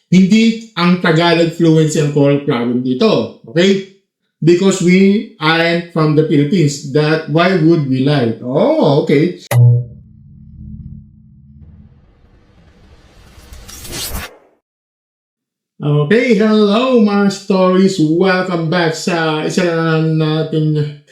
Hindi ang Tagalog fluency ang core problem dito. Okay? Because we aren't from the Philippines. Why would we lie? Oh, okay. Okay, hello mga stories. Welcome back sa isa na natin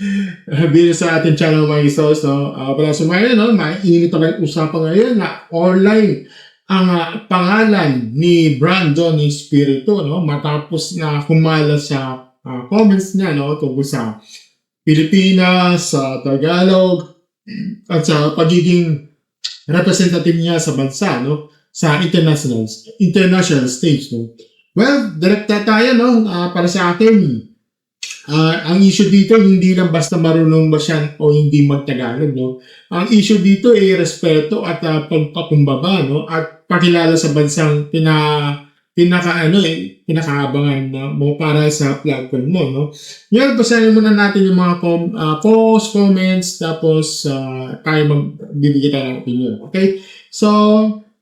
video sa ating channel mga isos. No? Para sa mga no, mainit ang usapan ngayon na online ang pangalan ni Brandon Espiritu, no? Matapos na kumala sa comments niya, no? Tungkol sa Pilipinas, sa Tagalog, at sa pagiging representative niya sa bansa, no? Sa international stage, no? Well, direkta tayo, no? Para sa akin, ang issue dito, hindi lang basta marunong ba siya o hindi magtagalog, no? Ang issue dito ay respeto at pagpakumbaba, no? At pakilala sa bansang pinakaabangan mo para sa platform mo, no? Ngayon, basahin muna natin yung mga posts, comments, tapos tayo magbibigay tayo ng opinion, okay? So,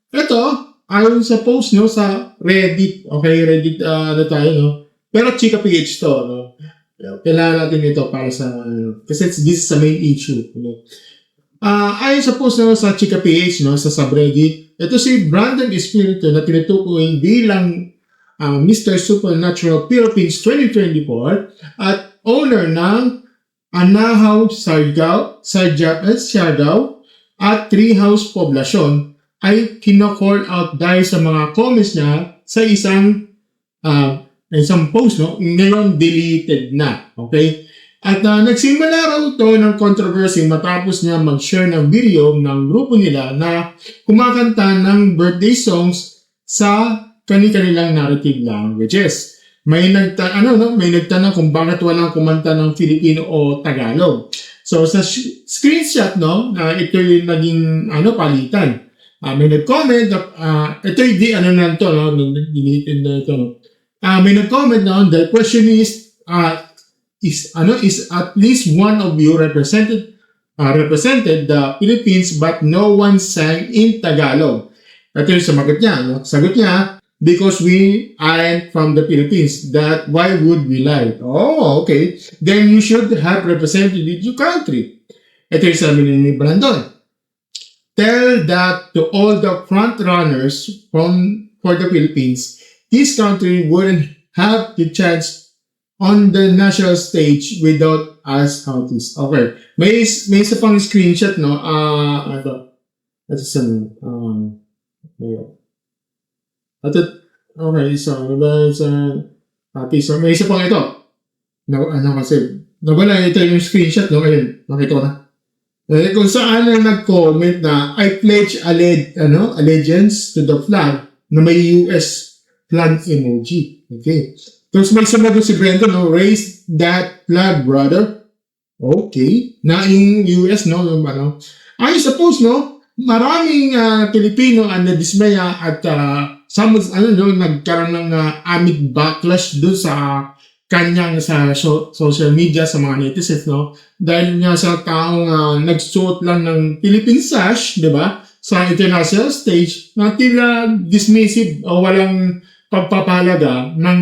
ito, ayon sa post, no, sa Reddit, okay, Reddit na tayo, no, pero Chika PH to, no, kailangan natin ito para sa, kasi this is the main issue, no. Ayon sa post, no, sa Chika PH, no, sa subreddit, ito si Brandon Espiritu na tinutukoy bilang Mr. Supernatural Philippines 2024 at owner ng Anahaw, Siargao at Treehouse Poblacion ay kino-call out dahil sa mga comments niya sa isang post, no? Ngayon deleted na. Okay? At nagsimula raw ito ng controversy matapos niya mag-share ng video ng grupo nila na kumakanta ng birthday songs sa kanilang narrative languages. May nagtanong kung bakit walang kumanta ng Filipino o Tagalog. So sa screenshot, no, ito yung naging palitan. May nag-comment, ito yung deleted na ito. May nag-comment na, the question is at least one of you represented the Philippines but no one sang in Tagalog. Ito yung sumagot niya. No? Sagot niya, because we aren't from the Philippines, why would we lie? Oh, okay. Then you should have represented your country. Ito yung sabi ni Brandon. Tell that to all the front runners for the Philippines, this country wouldn't have the chance on the national stage without us artists. Okay. May isa pang screenshot, no? Okay, so may isa pang ito. Kasi nawala ito yung screenshot, no? Ayun, nakita ko na. Kung saan na nag-comment na I pledge allegiance to the flag na may US flag emoji. Okay. Tapos may sumagot si Brandon, no? Raise that flag, brother. Okay. Na yung US, no? I suppose, no? Maraming Pilipino ang nadismaya at nagkaroon ng amid backlash doon sa kanyang sa social media, sa mga netizens, no? Dahil nga sa taong nagsuot lang ng Philippine sash, di ba? Sa international stage, na tila dismissive o walang pagpapahalaga ng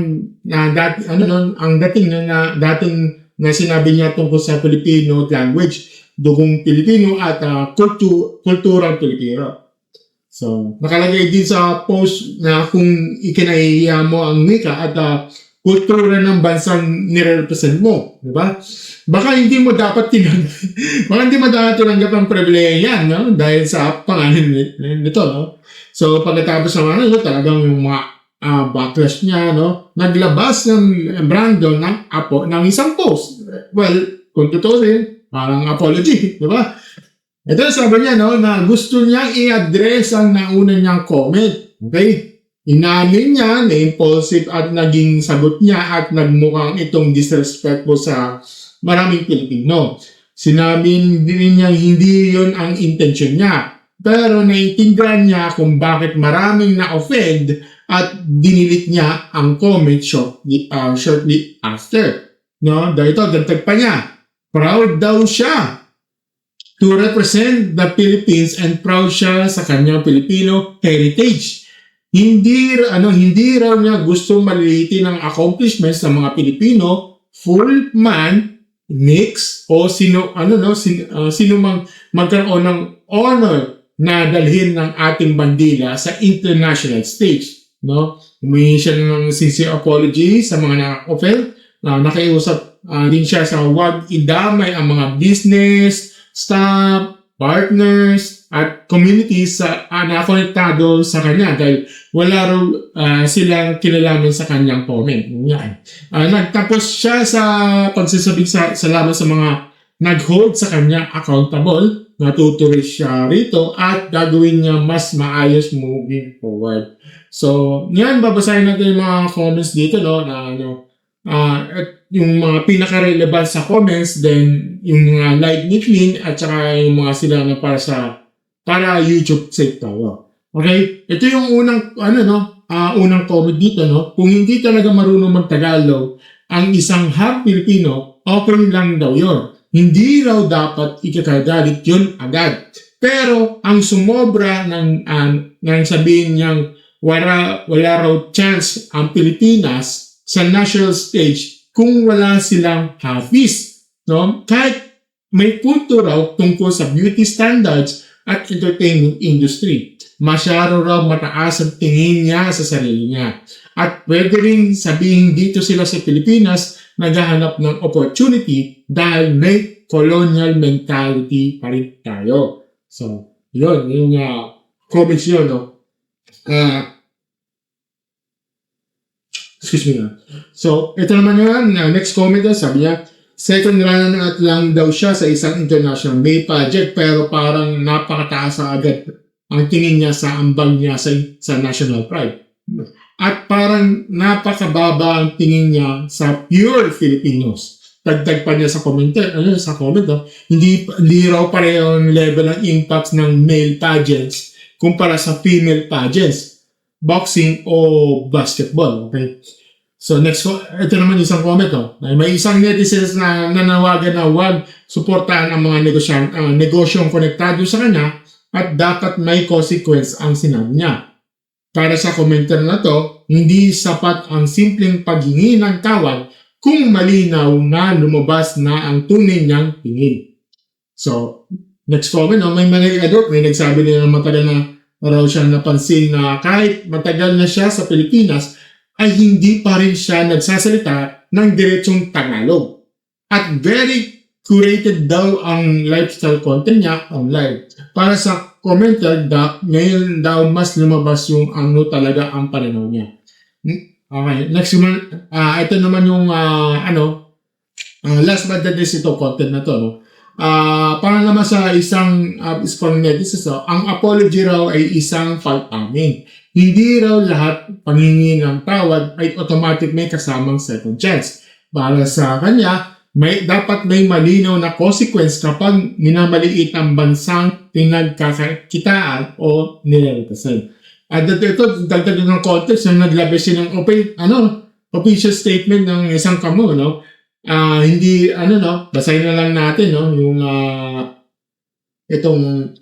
dating na sinabi niya tungkol sa Filipino language, dugong Pilipino at kulturang Pilipino. So, nakalagay din sa post na kung ikinahihiya mo ang wika at kultura ng bansang nire-represent mo, di ba? Baka hindi mo dapat tinanggap ang pribilehiya yan, no? Dahil sa pangalan nito, no? So, pagkatapos naman, talagang yung mga backlash niya, no? Naglabas ng Brandon ng isang post. Well, kung totoo rin, parang apology, di ba? Ito sabi niya, no, na gusto niyang i-address ang nauna niyang comment. Okay? Inamin niya na impulsive at naging sagot niya at nagmukhang itong disrespectful sa maraming Pilipino. Sinabi din niya hindi yun ang intention niya. Pero naiintindihan niya kung bakit maraming na-offend at dinilit niya ang comment shortly after. No? Dahil ito, dagdag pa niya. Proud daw siya to represent the Philippines and proud siya sa kanyang Filipino heritage. hindi raw niya gusto malilitin ang accomplishments ng mga Pilipino, full man, mix, o sino mang magkaroon ng honor na dalhin ng ating bandila sa international stage, no? Humingi siya ng sincere apology sa mga na-offend. Nakiusap din siya sa huwag idamay ang mga business, staff, partners, at communities na konektado sa kanya dahil wala raw silang kinalaman sa kanyang comment. Yan. Nagtapos siya sa pagsasabing salamat sa mga nag-hold sa kanya accountable. Natutuloy siya rito at gagawin niya mas maayos moving forward. So, yan, babasahin natin yung mga comments dito, no, na at yung mga pinaka-relevant sa comments, then yung mga like ni Clean at saka yung mga sila na para YouTube sake tayo. Okay? Ito yung unang comment dito, no? Kung hindi talaga marunong mag-Tagalog ang isang half Filipino, okay lang daw yun. Hindi raw dapat ikakagalit yun agad. Pero ang sumobra ng sabihin niyang wala raw chance ang Pilipinas sa national stage kung wala silang Hafiz, no? Kahit may punto raw tungkol sa beauty standards at entertainment industry. Masyado raw mataas ang tingin niya sa sarili niya. At pwede rin sabihin dito sila sa Pilipinas naghahanap ng opportunity dahil may colonial mentality pa rin tayo. So, yun, yung comments yun, no? Excuse me na. So, ito naman yun, next comment na, sabi niya, second runner lang daw siya sa isang international May project pero parang napakataas agad ang tingin niya sa ambag niya sa national pride. At parang napakababa ang tingin niya sa pure Filipinos. Dagdag pa niya sa comment, hindi raw pareho ang level ng impact ng male pageants kumpara sa female pageants, boxing o basketball. Okay? So next, ito naman isang comment. May isang netizens na nanawagan na huwag suportahan ang mga negosyong konektado sa kanya at dapat may consequence ang sinabi niya. Para sa komentar na to, hindi sapat ang simpleng paghingi ng tawad kung malinaw na lumabas na ang tunay niyang tingin. So, next comment, may nagsabi nila na matagal na raw siya napansin na kahit matagal na siya sa Pilipinas, ay hindi pa rin siya nagsasalita ng diretsong Tagalog. At very curated daw ang lifestyle content niya online. Para sa commenter, ngayon daw mas lumabas yung talaga ang pananaw niya. Okay, next naman, ito naman yung last but not least ito content na to, no? Para naman sa isang netizens, ang apology raw ay isang pag-amin. Hindi raw lahat panghingi ng tawad ay automatic may kasamang second chance. Para sa kanya, dapat may malinaw na consequence kapag minamaliit ang bansang pinagkakakitaan o nilalitasan. At ito, dagdag ng context na naglabas siya ng official statement ng isang kamo, no? Basahin na lang natin, no? Yung itong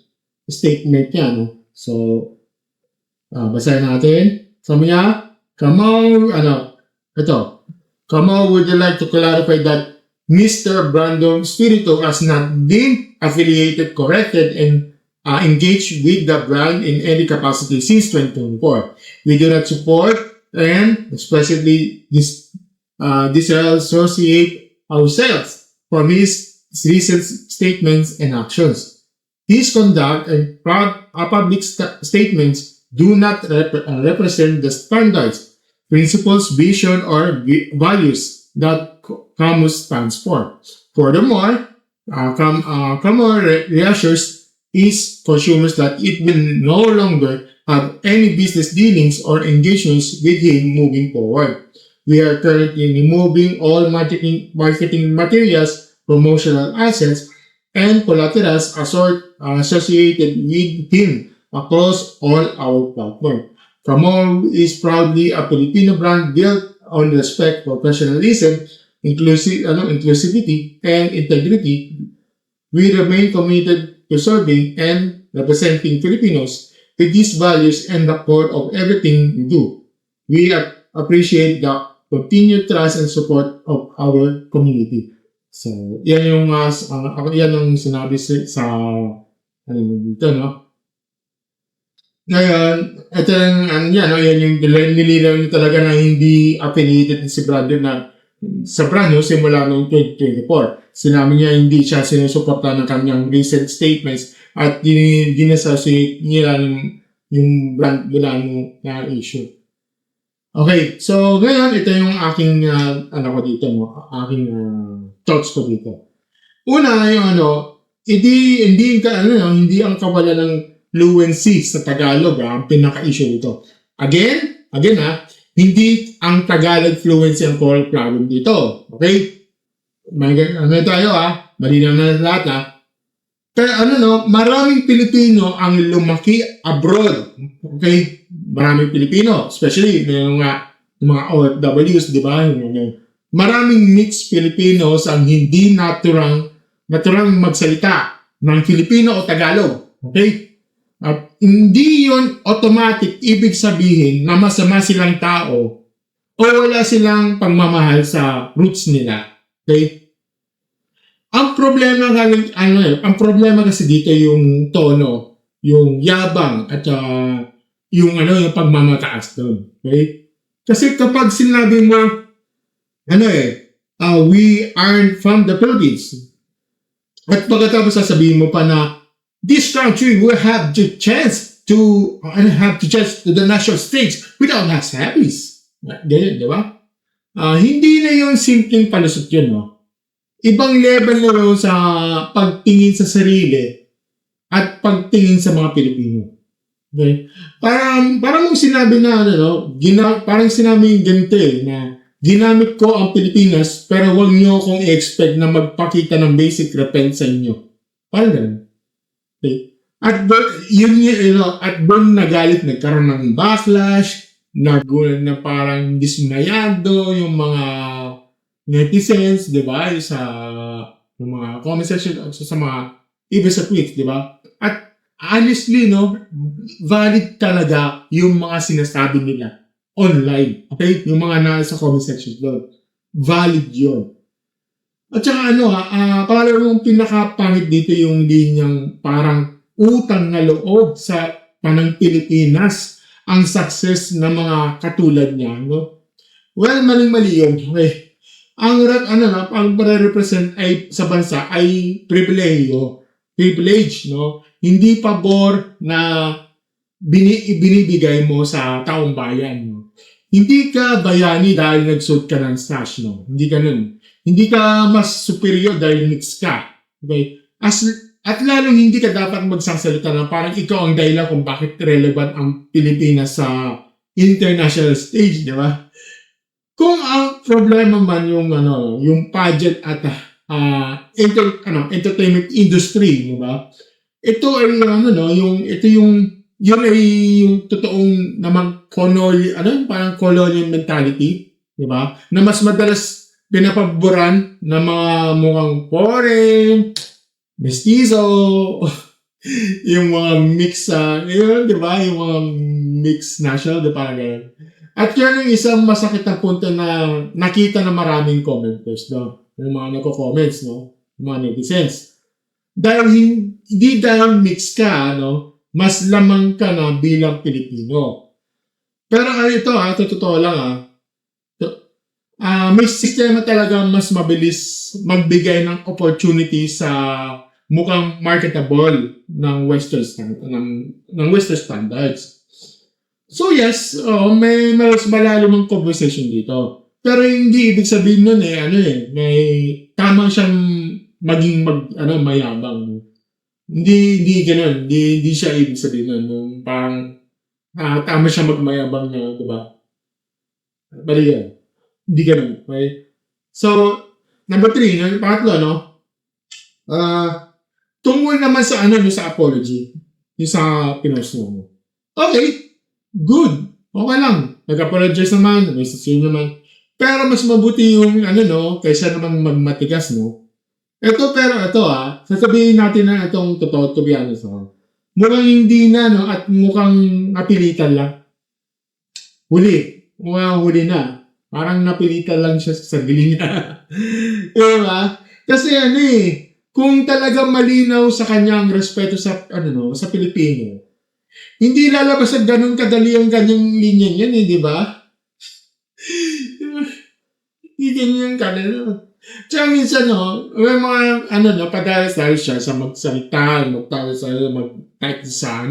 statement niya, no? So, basahin natin. Sabi niya, Kamo would you like to clarify that Mr. Brandon Spirito has not been affiliated, corrected, and engaged with the brand in any capacity since 2024. We do not support and especially disassociate ourselves from his recent statements and actions. His conduct and public statements do not represent the standards, principles, vision, or values that Camus stands for. Furthermore, Camus reassures its consumers that it will no longer have any business dealings or engagements with him moving forward. We are currently removing all marketing materials, promotional assets, and collaterals associated with him across all our platforms. Camor is proudly a Filipino brand built on respect, professionalism, inclusivity, and integrity. We remain committed to serving and representing Filipinos with these values and the core of everything we do. We appreciate the continued trust and support of our community. So, yan yung yan ang sinabi sa ano dito, no? Ngayon, ito yung, yan yung nilinaw nyo talaga na hindi affiliated si Brandon na sa brand nyo simula noong 2024. Sinabi niya hindi siya sinusuporta ng kanyang recent statements at dinassociate nila yung brand mula na issue. Okay, so ngayon ito yung aking aking thoughts ko dito. Una, yung hindi ang kawalan ng fluency sa Tagalog ang pinaka-issue nito. Again, hindi ang Tagalog fluency ang core problem dito. Okay? Malinaw na lahat Kaya maraming Pilipino ang lumaki abroad. Okay? Maraming Pilipino, especially yung mga OFWs, di ba? Maraming mixed Filipinos ang hindi naturang magsalita ng Filipino o Tagalog. Okay? At hindi yon automatic ibig sabihin na masama silang tao o wala silang pagmamahal sa roots nila. Okay? Ang problema kasi dito yung tono, yung yabang at yung pagmamataas doon. Okay? Kasi kapag sinabi mo we aren't from the Philippines. At pagkatapos sasabihin mo pa na this country will have the chance to the national stage without us habits. Ganyan, di ba? Hindi na yung simpleng palusot yun, no? Ibang level na yun sa pagtingin sa sarili at pagtingin sa mga Pilipino. Okay? Parang sinabi na, parang sinabi ganito na ginamit ko ang Pilipinas pero huwag niyo akong i-expect na magpakita ng basic repent sa inyo. Parang ganun. Okay. At doon nagalit, nagkaroon ng backlash, na parang dismayado yung mga netizens, di ba? Yung mga comment section, sa mga iba sa tweets, di ba? At honestly, valid talaga yung mga sinasabi nila online. Okay? Yung mga nasa comment section doon. Valid yun. At saka pangalawang pinakapangit dito yung linyang parang utang na loob sa panang Pilipinas ang success ng mga katulad niya, no? Well, maling-mali yun. Okay. Ang represent ay sa bansa ay privilege, no? Hindi pabor na binibigay mo sa taong bayan, no? Hindi ka bayani dahil nagsuot ka ng sash, no? Hindi ganun. Hindi ka mas superior dahil mix ka. Okay? At lalong hindi ka dapat magsasalita na parang ikaw ang dahilan kung bakit relevant ang Pilipinas sa international stage, di ba? Kung ang problema man yung pageant at entertainment industry, di ba? Ito ay yun ay yung totoong namang parang colonial mentality, di ba? Na mas madalas pinapaboran ng mga mukhang foreign, mestizo, yung mga mix, di ba? Yung mga mix national, di ba? At yan yung isang masakit na punto na nakita na maraming commenters, no? Yung mga nagko-comments, no? Yung mga netizens. Hindi dahil mix ka, mas lamang ka na bilang Pilipino. Pero totoo lang, may sistema talaga mas mabilis magbigay ng opportunity sa mukhang marketable ng Western standards. So yes, may mas malalim ang conversation dito. Pero hindi ibig sabihin nun may tama siyang maging mayabang. Hindi ganoon, hindi siya ibig sabihin nun. Parang tama siya magmayabang na, di ba? Bali yan. Hindi ganun. Okay? So, number 3, pangatlo, tungkol naman sa sa apology, yung sa pinost mo. Okay, good. Okay lang. Nag-apologize naman, may sasino naman. Pero mas mabuti yung kaysa naman magmatigas, no? Ito, sasabihin natin na itong totoo, to be honest, mukhang hindi na, no? At mukhang napilitan lang. Mukhang huli na. Parang napilitan lang siya sa sarili niya. Diba? Kasi kung talagang malinaw sa kanyang respeto sa, sa Pilipino, hindi lalabas at ganun kadali ang kanyang linya niyan, di ba? Hindi ganyan kanila. Tsaka minsan, may mga, padahal siya sa magsalita, mag-type sa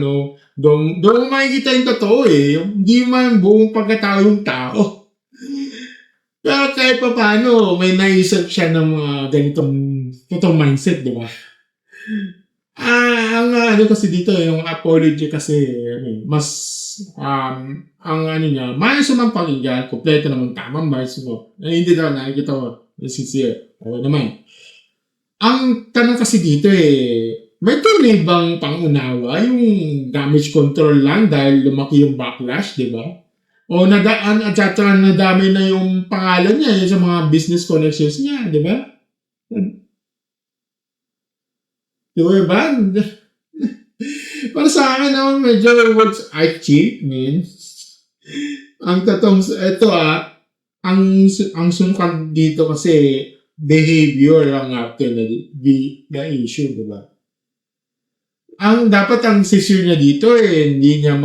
doon makikita yung totoo hindi man buong pagkatao yung tao. Pero kahit pa paano, may naisip siya ng mga ganitong totoong mindset, di ba? Ang kasi dito, yung apology kasi, mas, ang niya, maayos naman pakinggan, kompleto naman tama, maayos mo. Hindi daw nakikita ko, sincere. Okay naman. Ang tanong kasi dito may tunay bang pangunawa yung damage control lang dahil lumaki yung backlash, di ba? O nadami na yung pangalan niya sa mga business connections niya, di ba? Di ba? Para sa akin naman, medyo words are cheap, man. Ang tatong, ang sungkan dito kasi behavior ang after the issue, di ba? Dapat ang sisir niya dito hindi niya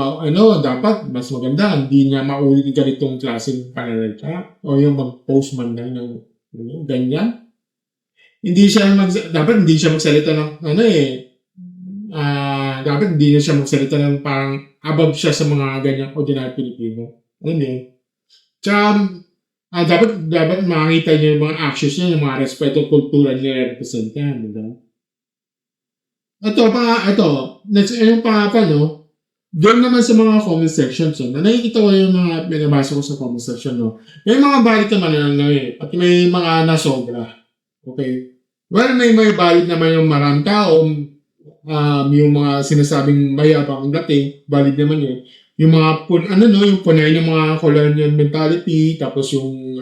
dapat mas maganda, hindi niya maulit ganitong klaseng pananalita o yung mag-post man lang ng ganyan. Dapat hindi siya magsalita ng dapat hindi na siya magsalita ng parang above siya sa mga ganyang ordinary Pilipino. Tsaka, dapat makakita niyo yung mga actions niya, yung mga respeto kultura niya represent niya, di ba? Next, yung pangalan, doon naman sa mga comment sections, nakikita ko yung mga binabasa ko sa comment section, may mga balik naman at may mga nasobra. Okay? Well, may balik naman yung maraming tao, yung mga sinasabing mayabang ang dating, valid naman yun. Yung mga, yung punayan yung mga colonial mentality, tapos yung,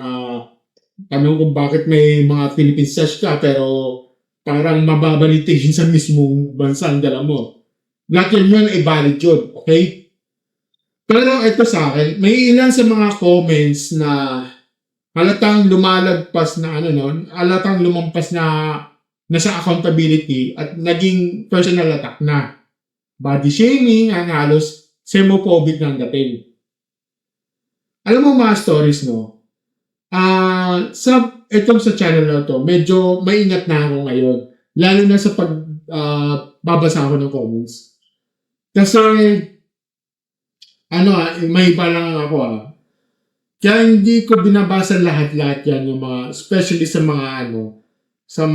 tanong kung bakit may mga Philippine sash ka, pero parang mababalitin sa mismong bansa ang dala mo. Lahat yun valid yun, okay? Pero ito sa akin, may ilan sa mga comments na halatang lumalagpas na halatang lumampas na sa accountability at naging personal attack na. Body shaming, ang halos xenophobic ng dating. Alam mo mga stories, sa channel na to, medyo maingat na ako ngayon. Lalo na sa babasa ako ng comments. Kasi, may iba lang ako Kaya hindi ko binabasa lahat-lahat yan, yung mga, especially sa mga sa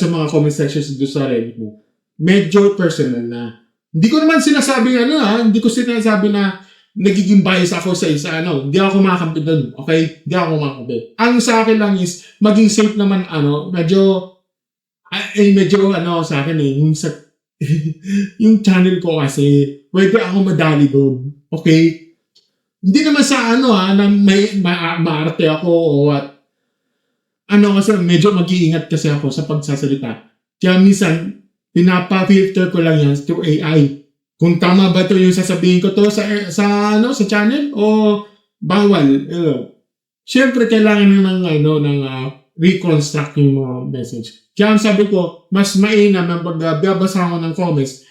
mga comment sections doon sa Reddit mo. Medyo personal na. Hindi ko naman sinasabing hindi ko sinasabi na nagiging bias ako sa isa, hindi ako kumakampi doon, okay? Hindi ako kumakampi. Ang sa akin lang is, maging safe naman, medyo sa akin yung channel ko kasi, pwede ako madali doon, okay? Hindi naman sa na may maarte ako o what. Kasi medyo mag-iingat kasi ako sa pagsasalita. Kaya minsan, pinapa-filter ko lang yan through AI. Kung tama ba ito yung sasabihin ko to sa channel o bawal. Siyempre kailangan ng reconstruct yung mga message. Kaya ang sabi ko, mas mainam na pagbabasa ko ng comments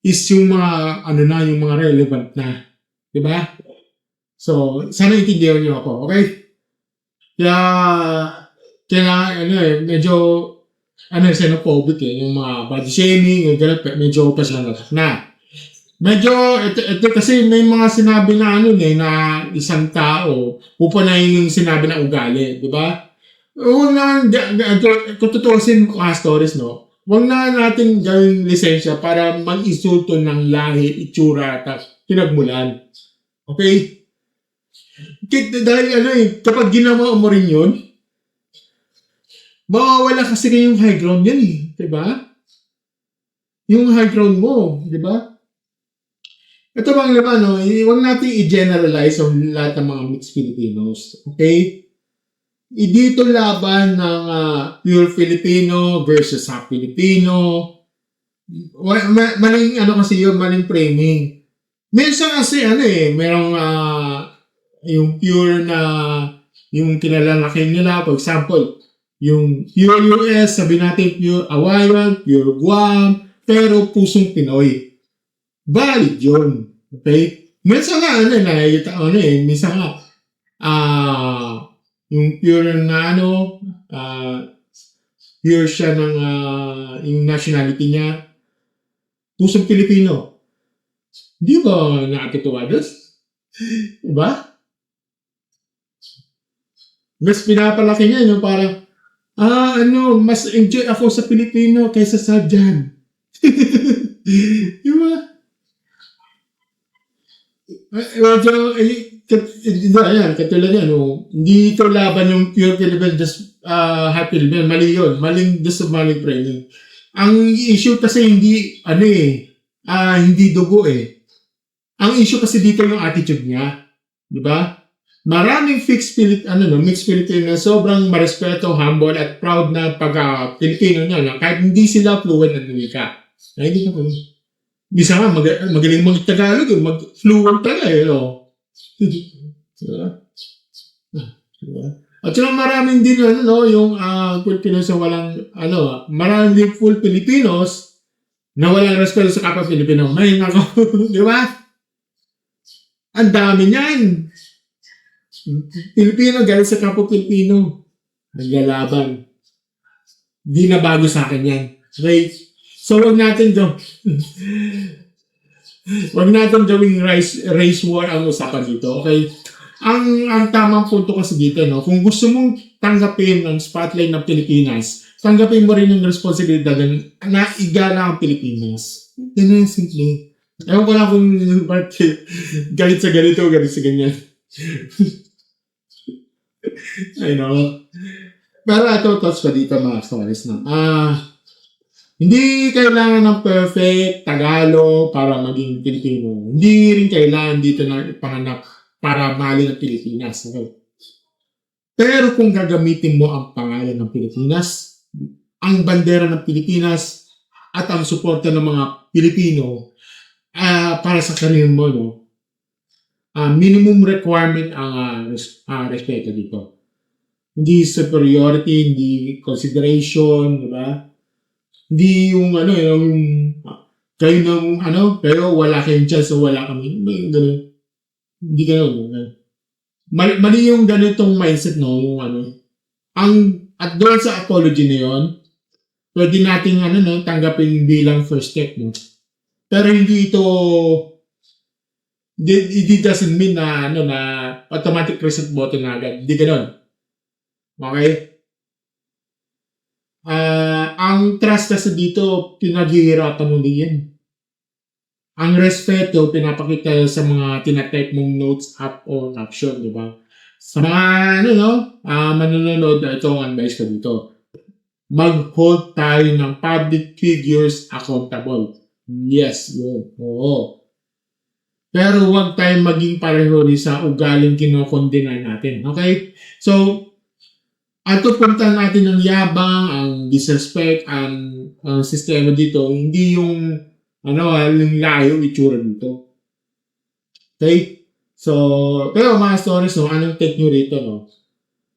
is yung mga yung mga relevant na. 'Di ba? So, sana intindihan niyo ako, okay? Kaya medyo xenophobic yung mga body shaming, yung ganun, medyo personal na. Medyo, ito kasi may mga sinabi na na isang tao, pupunayin yung sinabi na ugali, di ba? Huwag na, kung tutusin mga stories, huwag na natin gawing lisensya para mag-insulto ng lahi, itsura, at pinagmulan. Okay? Dahil kapag ginawa mo rin yun, mawawala kasi yung high ground yan di ba? Yung high ground mo, di ba? Ito bang naman, huwag natin i-generalize ang lahat ng mga mixed Filipinos. Okay? Dito laban ng pure Filipino versus half Filipino. Maling ano kasi yun, maling framing. Minsan kasi ano eh, merong yung pure na yung kilalalakin nila, for example, yung pure US, sabi natin pure Hawaiian, pure Guam, pero pusong Pinoy. Valid yun. Okay? Minsan nga, ano, nakikita ano eh, minsan nga, yung pure na ano, pure siya ng yung nationality niya, pusong Pilipino. Di ba nakakituwa doon? Diba? Mas pinapalaki niya, yung parang, mas enjoy ako sa Pilipino kaysa sa dyan. Diba? Ayan, katulad yan, hindi ito laban yung pure Filipino, just happy Filipino, mali yun, maling, just maling training. Ang issue kasi hindi, hindi dugo eh. Ang issue kasi dito yung attitude niya, di ba? Maraming mixed Filipino na sobrang marespeto, humble, at proud na pag-Filipino niya, kahit hindi sila fluent na wika. Hindi ka bisa nga, magaling mag-Tagalog, mag-fluent talaga, no? Diba? At saka maraming din, yung Filipinos na walang, maraming din full Filipinos na walang respeto sa kapwa Pilipino. May nako, di ba? Ang dami niyan. Pilipino, galing sa kapwa Pilipino. Naglalaban. Di na bago sa akin yan. Okay? So, wag natin gawing race war ang usapan dito. Okay? Ang tamang punto kasi dito, no? Kung gusto mong tanggapin ang spotlight ng Pilipinas, tanggapin mo rin yung responsibilidad na igala ang Pilipinas. Yan yung simple. Ewan ko lang kung galit sa ganito, galit sa ganyan. I know. Pero ito, thoughts pa dito mga stories na. Hindi kailangan ng perfect Tagalog para maging Pilipino. Hindi rin kailangan dito na ipanganak para mahalin ang Pilipinas. Okay? Pero kung gagamitin mo ang pangalan ng Pilipinas, ang bandera ng Pilipinas, at ang suporta ng mga Pilipino para sa karir mo, no? Minimum requirement ang respeto dito. Hindi superiority, hindi consideration, di ba? Hindi yung kayo wala kayong chance o wala kami. Ganun. Hindi ganun. Mali yung ganitong mindset, no? Yung at doon sa apology na yun, pwede natin tanggapin bilang first step, no? Pero hindi ito, it doesn't mean na automatic reset button na agad. Hindi ganun. Okay? Ang trust kasi dito, pinaghihirapan mo din yan. Ang respeto, pinapakita sa mga tinatype mong notes up or action, di ba? Sa mga, manonood, ito ang advice ko dito. Mag-hold tayo ng public figures accountable. Yes, yun. Oo. Pero huwag tayong maging pareho rin sa ugaling kinokondena natin. Okay? So, ato punta natin ng yabang, ang disrespect, ang sistema dito, hindi yung yung layo itsura dito. Okay? So, pero mga stories, anong take nyo rito, no?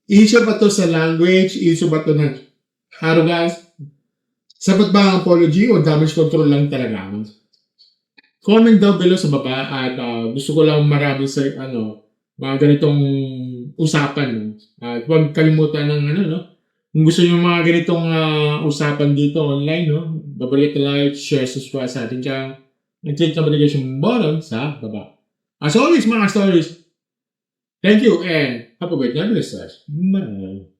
Issue ba to sa language? Issue ba to ng arrogance? Sapat ba ang apology o damage control lang talaga? Comment down below sa baba at gusto ko lang marami sa mga ganitong usapan, no? At huwag kalimutan ng kung gusto niyo mga ganitong usapan dito online, no? Babalik like, share, subscribe sa ating channel. And click the notification button sa baba. As always, mga stories, thank you and have a great night. Bye.